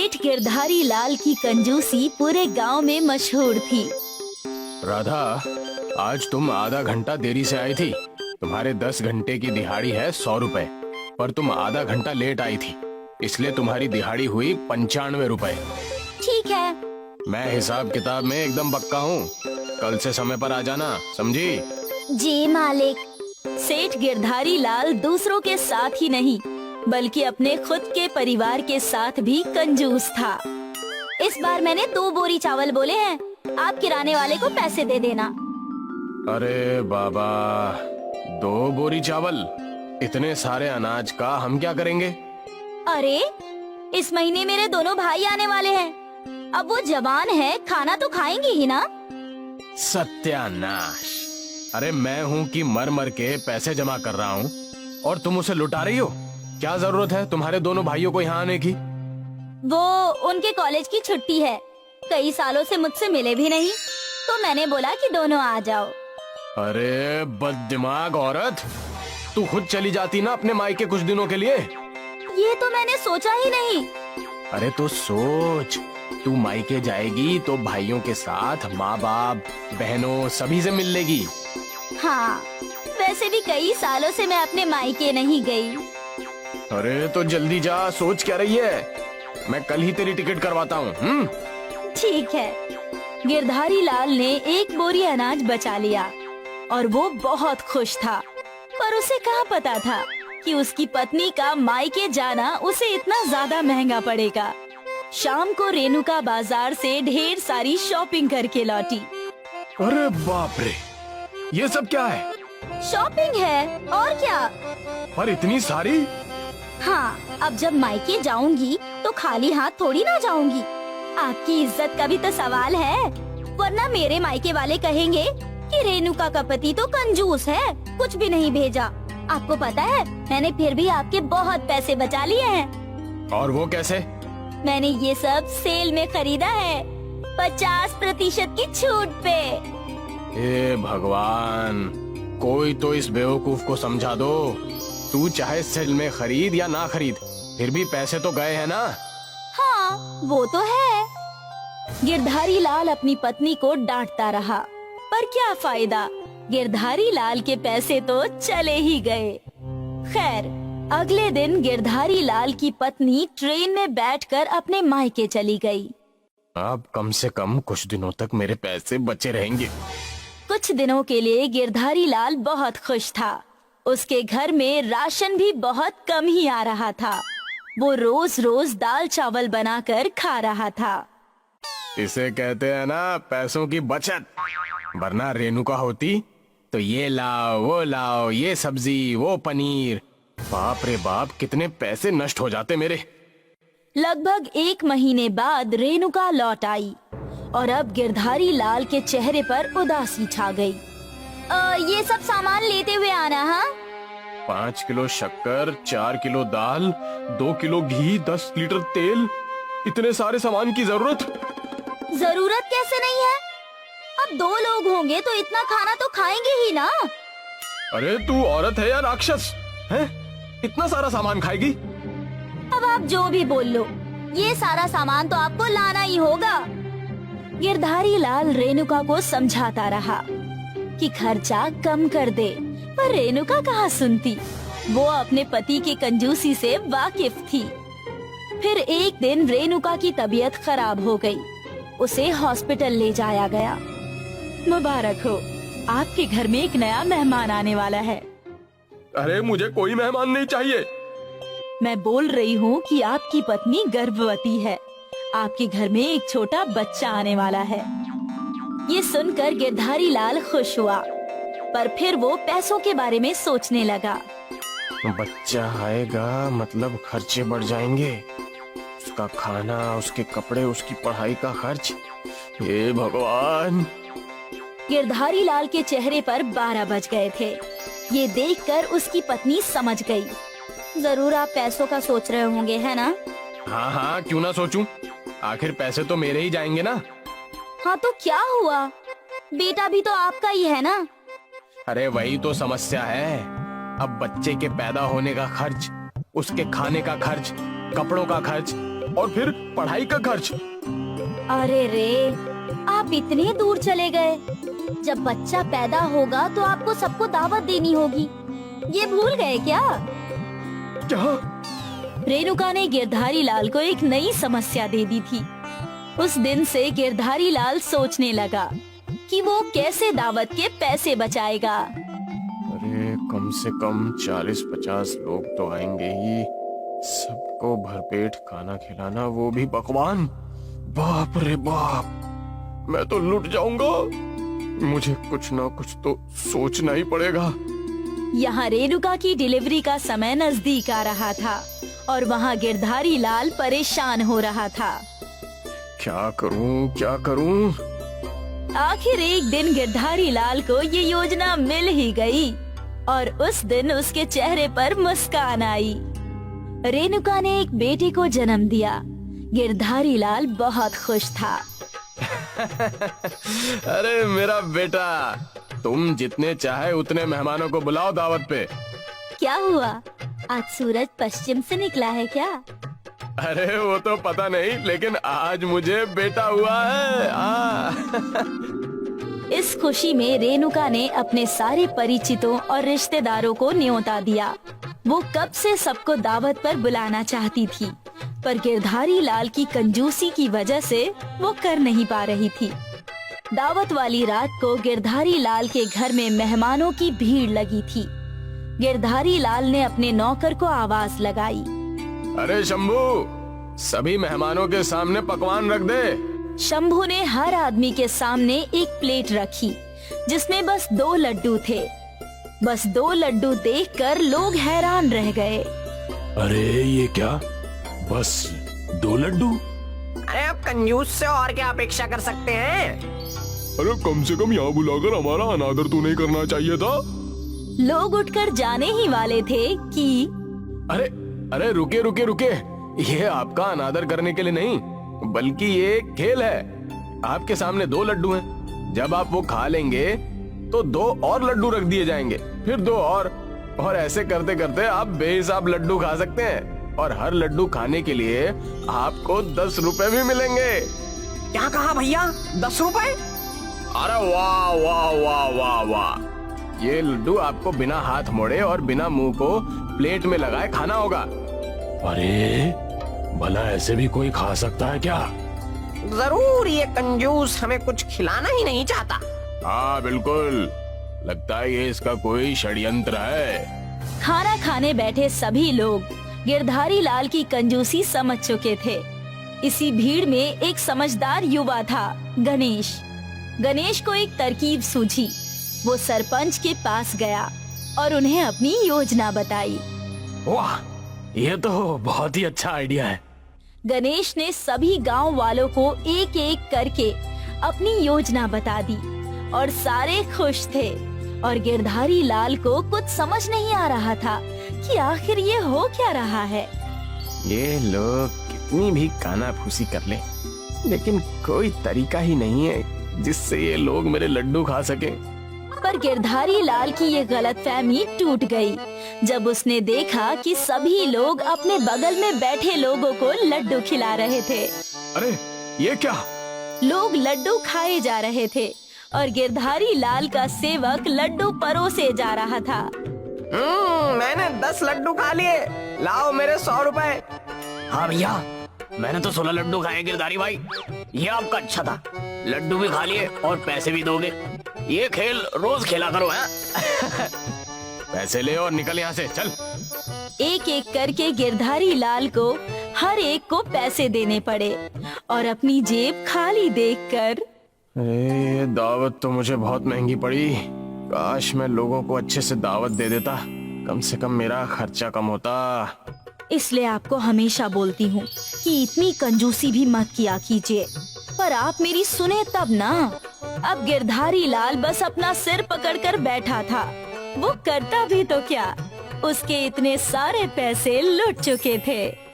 सेठ गिरधारी लाल की कंजूसी पूरे गांव में मशहूर थी। राधा, आज तुम आधा घंटा देरी से आई थी। तुम्हारे 10 घंटे की दिहाड़ी है 100 रुपए, पर तुम आधा घंटा लेट आई थी, इसलिए तुम्हारी दिहाड़ी हुई 95 रुपए। ठीक है। मैं हिसाब किताब में एकदम पक्का हूँ। कल से समय पर आ जाना, समझी? जी मालिक। सेठ गिरधारी लाल दूसरों के साथ ही नहीं बल्कि अपने खुद के परिवार के साथ भी कंजूस था। इस बार मैंने 2 बोरी चावल बोले हैं, आप किराने वाले को पैसे दे देना। अरे बाबा, 2 बोरी चावल? इतने सारे अनाज का हम क्या करेंगे? अरे, इस महीने मेरे दोनों भाई आने वाले हैं। अब वो जवान है, खाना तो खाएंगे ही ना। सत्यानाश! अरे मैं हूँ कि मर मर के पैसे जमा कर रहा हूँ और तुम उसे लुटा रही हो। क्या जरूरत है तुम्हारे दोनों भाइयों को यहाँ आने की? वो उनके कॉलेज की छुट्टी है, कई सालों से मुझसे मिले भी नहीं, तो मैंने बोला कि दोनों आ जाओ। अरे बददिमाग औरत, तू खुद चली जाती ना अपने मायके कुछ दिनों के लिए। ये तो मैंने सोचा ही नहीं। अरे तो सोच, तू मायके जाएगी तो भाइयों के साथ माँ बाप बहनों सभी से मिल लेगी। हाँ, वैसे भी कई सालों से मैं अपने मायके नहीं गई। अरे तो जल्दी जा, सोच क्या रही है? मैं कल ही तेरी टिकट करवाता हूँ। ठीक है। गिरधारी लाल ने 1 बोरी अनाज बचा लिया और वो बहुत खुश था, पर उसे कहाँ पता था कि उसकी पत्नी का मायके जाना उसे इतना ज्यादा महंगा पड़ेगा। शाम को रेणुका बाजार से ढेर सारी शॉपिंग करके लौटी। अरे बाप रे, ये सब क्या है? शॉपिंग है और क्या। पर इतनी सारी? हाँ, अब जब मायके जाऊंगी तो खाली हाथ थोड़ी ना जाऊंगी। आपकी इज्जत का भी तो सवाल है, वरना मेरे मायके वाले कहेंगे कि रेणुका का पति तो कंजूस है, कुछ भी नहीं भेजा। आपको पता है, मैंने फिर भी आपके बहुत पैसे बचा लिए हैं। और वो कैसे? मैंने ये सब सेल में खरीदा है, 50% की छूट पे। हे भगवान, कोई तो इस बेवकूफ को समझा दो। तू चाहे सेल में खरीद या ना खरीद, फिर भी पैसे तो गए हैं ना। हाँ, वो तो है। गिरधारी लाल अपनी पत्नी को डांटता रहा, पर क्या फायदा, गिरधारी लाल के पैसे तो चले ही गए। खैर, अगले दिन गिरधारी लाल की पत्नी ट्रेन में बैठकर अपने मायके चली गई। अब कम से कम कुछ दिनों तक मेरे पैसे बचे रहेंगे। कुछ दिनों के लिए गिरधारी लाल बहुत खुश था। उसके घर में राशन भी बहुत कम ही आ रहा था। वो रोज रोज दाल चावल बनाकर खा रहा था। इसे कहते हैं ना पैसों की बचत। वरना रेणुका होती तो ये लाओ वो लाओ, ये सब्जी वो पनीर, बाप रे बाप, कितने पैसे नष्ट हो जाते मेरे। लगभग 1 महीने बाद रेणुका लौट आई और अब गिरधारी लाल के चेहरे पर उदासी छा गई। ये सब सामान लेते हुए आना। हाँ, 5 किलो शक्कर, 4 किलो दाल, 2 किलो घी, 10 लीटर तेल, इतने सारे सामान की जरूरत कैसे नहीं है? अब 2 लोग होंगे तो इतना खाना तो खाएंगे ही ना। अरे तू औरत है या राक्षस है? इतना सारा सामान खाएगी? अब आप जो भी बोल लो, ये सारा सामान तो आपको लाना ही होगा। गिरधारी लाल रेणुका को समझाता रहा कि खर्चा कम कर दे, पर रेणुका कहाँ सुनती। वो अपने पति की कंजूसी से वाकिफ थी। फिर एक दिन रेणुका की तबीयत खराब हो गई। उसे हॉस्पिटल ले जाया गया। मुबारक हो, आपके घर में एक नया मेहमान आने वाला है। अरे मुझे कोई मेहमान नहीं चाहिए। मैं बोल रही हूँ कि आपकी पत्नी गर्भवती है। आपके घर में एक छोटा बच्चा आने वाला है। ये सुनकर गिरधारी लाल खुश हुआ, पर फिर वो पैसों के बारे में सोचने लगा। बच्चा आएगा मतलब खर्चे बढ़ जाएंगे। उसका खाना, उसके कपड़े, उसकी पढ़ाई का खर्च। हे भगवान! गिरधारी लाल के चेहरे पर 12 बज गए थे। ये देखकर उसकी पत्नी समझ गई। जरूर आप पैसों का सोच रहे होंगे, है ना? हाँ हाँ, क्यों ना सोचूं? आखिर पैसे तो मेरे ही जाएंगे ना। हाँ तो क्या हुआ, बेटा भी तो आपका ही है ना। अरे वही तो समस्या है। अब बच्चे के पैदा होने का खर्च, उसके खाने का खर्च, कपड़ों का खर्च, और फिर पढ़ाई का खर्च। अरे रे, आप इतने दूर चले गए। जब बच्चा पैदा होगा तो आपको सबको दावत देनी होगी, ये भूल गए क्या? क्या? रेणुका ने गिरधारी लाल को एक नई समस्या दे दी थी। उस दिन से गिरधारी लाल सोचने लगा कि वो कैसे दावत के पैसे बचाएगा। अरे कम से कम 40-50 लोग तो आएंगे ही, सबको भरपेट खाना खिलाना, वो भी पकवान। बाप रे बाप, मैं तो लुट जाऊंगा। मुझे कुछ ना कुछ तो सोचना ही पड़ेगा। यहाँ रेणुका की डिलीवरी का समय नजदीक आ रहा था और वहाँ गिरधारी लाल परेशान हो रहा था। क्या करूं, क्या करूं? आखिर एक दिन गिरधारी लाल को ये योजना मिल ही गई और उस दिन उसके चेहरे पर मुस्कान आई। रेणुका ने एक बेटे को जन्म दिया। गिरधारी लाल बहुत खुश था। अरे मेरा बेटा, तुम जितने चाहे उतने मेहमानों को बुलाओ दावत पे। क्या हुआ, आज सूरज पश्चिम से निकला है क्या? अरे वो तो पता नहीं, लेकिन आज मुझे बेटा हुआ है। इस खुशी में रेणुका ने अपने सारे परिचितों और रिश्तेदारों को न्योता दिया। वो कब से सबको दावत पर बुलाना चाहती थी, पर गिरधारी लाल की कंजूसी की वजह से वो कर नहीं पा रही थी। दावत वाली रात को गिरधारी लाल के घर में मेहमानों की भीड़ लगी थी। गिरधारी लाल ने अपने नौकर को आवाज लगाई, अरे शंभू, सभी मेहमानों के सामने पकवान रख दे। शंभू ने हर आदमी के सामने एक प्लेट रखी जिसमें बस 2 लड्डू थे। बस 2 लड्डू देखकर लोग हैरान रह गए। अरे ये क्या, बस 2 लड्डू? अरे आप कंजूस से और क्या अपेक्षा कर सकते हैं? अरे कम से कम यहाँ बुलाकर हमारा अनादर तो नहीं करना चाहिए था। लोग उठकर जाने ही वाले थे कि अरे अरे रुके रुके रुके, ये आपका अनादर करने के लिए नहीं, बल्कि ये एक खेल है। आपके सामने 2 लड्डू हैं। जब आप वो खा लेंगे तो 2 और लड्डू रख दिए जाएंगे, फिर 2 और ऐसे करते करते आप बेहिसाब लड्डू खा सकते हैं। और हर लड्डू खाने के लिए आपको 10 रुपए भी मिलेंगे। क्या कहा भैया, 10 रुपए? अरे वाह वाह वाह वाह वाह, ये लड्डू आपको बिना हाथ मोड़े और बिना मुंह को प्लेट में लगाए खाना होगा। अरे भला ऐसे भी कोई खा सकता है क्या? जरूर ये कंजूस हमें कुछ खिलाना ही नहीं चाहता। हाँ बिल्कुल, लगता है ये इसका कोई षड्यंत्र है। खाना खाने बैठे सभी लोग गिरधारी लाल की कंजूसी समझ चुके थे। इसी भीड़ में एक समझदार युवा था, गणेश। गणेश को एक तरकीब सूझी। वो सरपंच के पास गया और उन्हें अपनी योजना बताई। वाह, ये तो बहुत ही अच्छा आइडिया है। गणेश ने सभी गांव वालों को एक एक करके अपनी योजना बता दी और सारे खुश थे। और गिरधारी लाल को कुछ समझ नहीं आ रहा था कि आखिर ये हो क्या रहा है। ये लोग कितनी भी कानाफूसी कर ले, लेकिन कोई तरीका ही नहीं है जिससे ये लोग मेरे लड्डू खा सकें। पर गिरधारी लाल की ये गलतफहमी टूट गई जब उसने देखा कि सभी लोग अपने बगल में बैठे लोगों को लड्डू खिला रहे थे। अरे ये क्या? लोग लड्डू खाए जा रहे थे और गिरधारी लाल का सेवक लड्डू परोसे जा रहा था। मैंने 10 लड्डू खा लिए, लाओ मेरे 100 रुपए। हाँ भैया, मैंने तो 16 लड्डू खाए गिरधारी भाई। ये आपका अच्छा था, लड्डू भी खा लिए और पैसे भी दोगे। ये खेल रोज खेला करो हैं? पैसे ले और निकल यहाँ से, चल। एक एक करके गिरधारी लाल को हर एक को पैसे देने पड़े और अपनी जेब खाली देखकर ये दावत तो मुझे बहुत महंगी पड़ी। काश मैं लोगों को अच्छे से दावत दे देता, कम से कम मेरा खर्चा कम होता। इसलिए आपको हमेशा बोलती हूँ कि इतनी कंजूसी भी मत किया कीजिए, पर आप मेरी सुने तब ना। अब गिरधारी लाल बस अपना सिर पकड़कर बैठा था। वो करता भी तो क्या, उसके इतने सारे पैसे लुट चुके थे।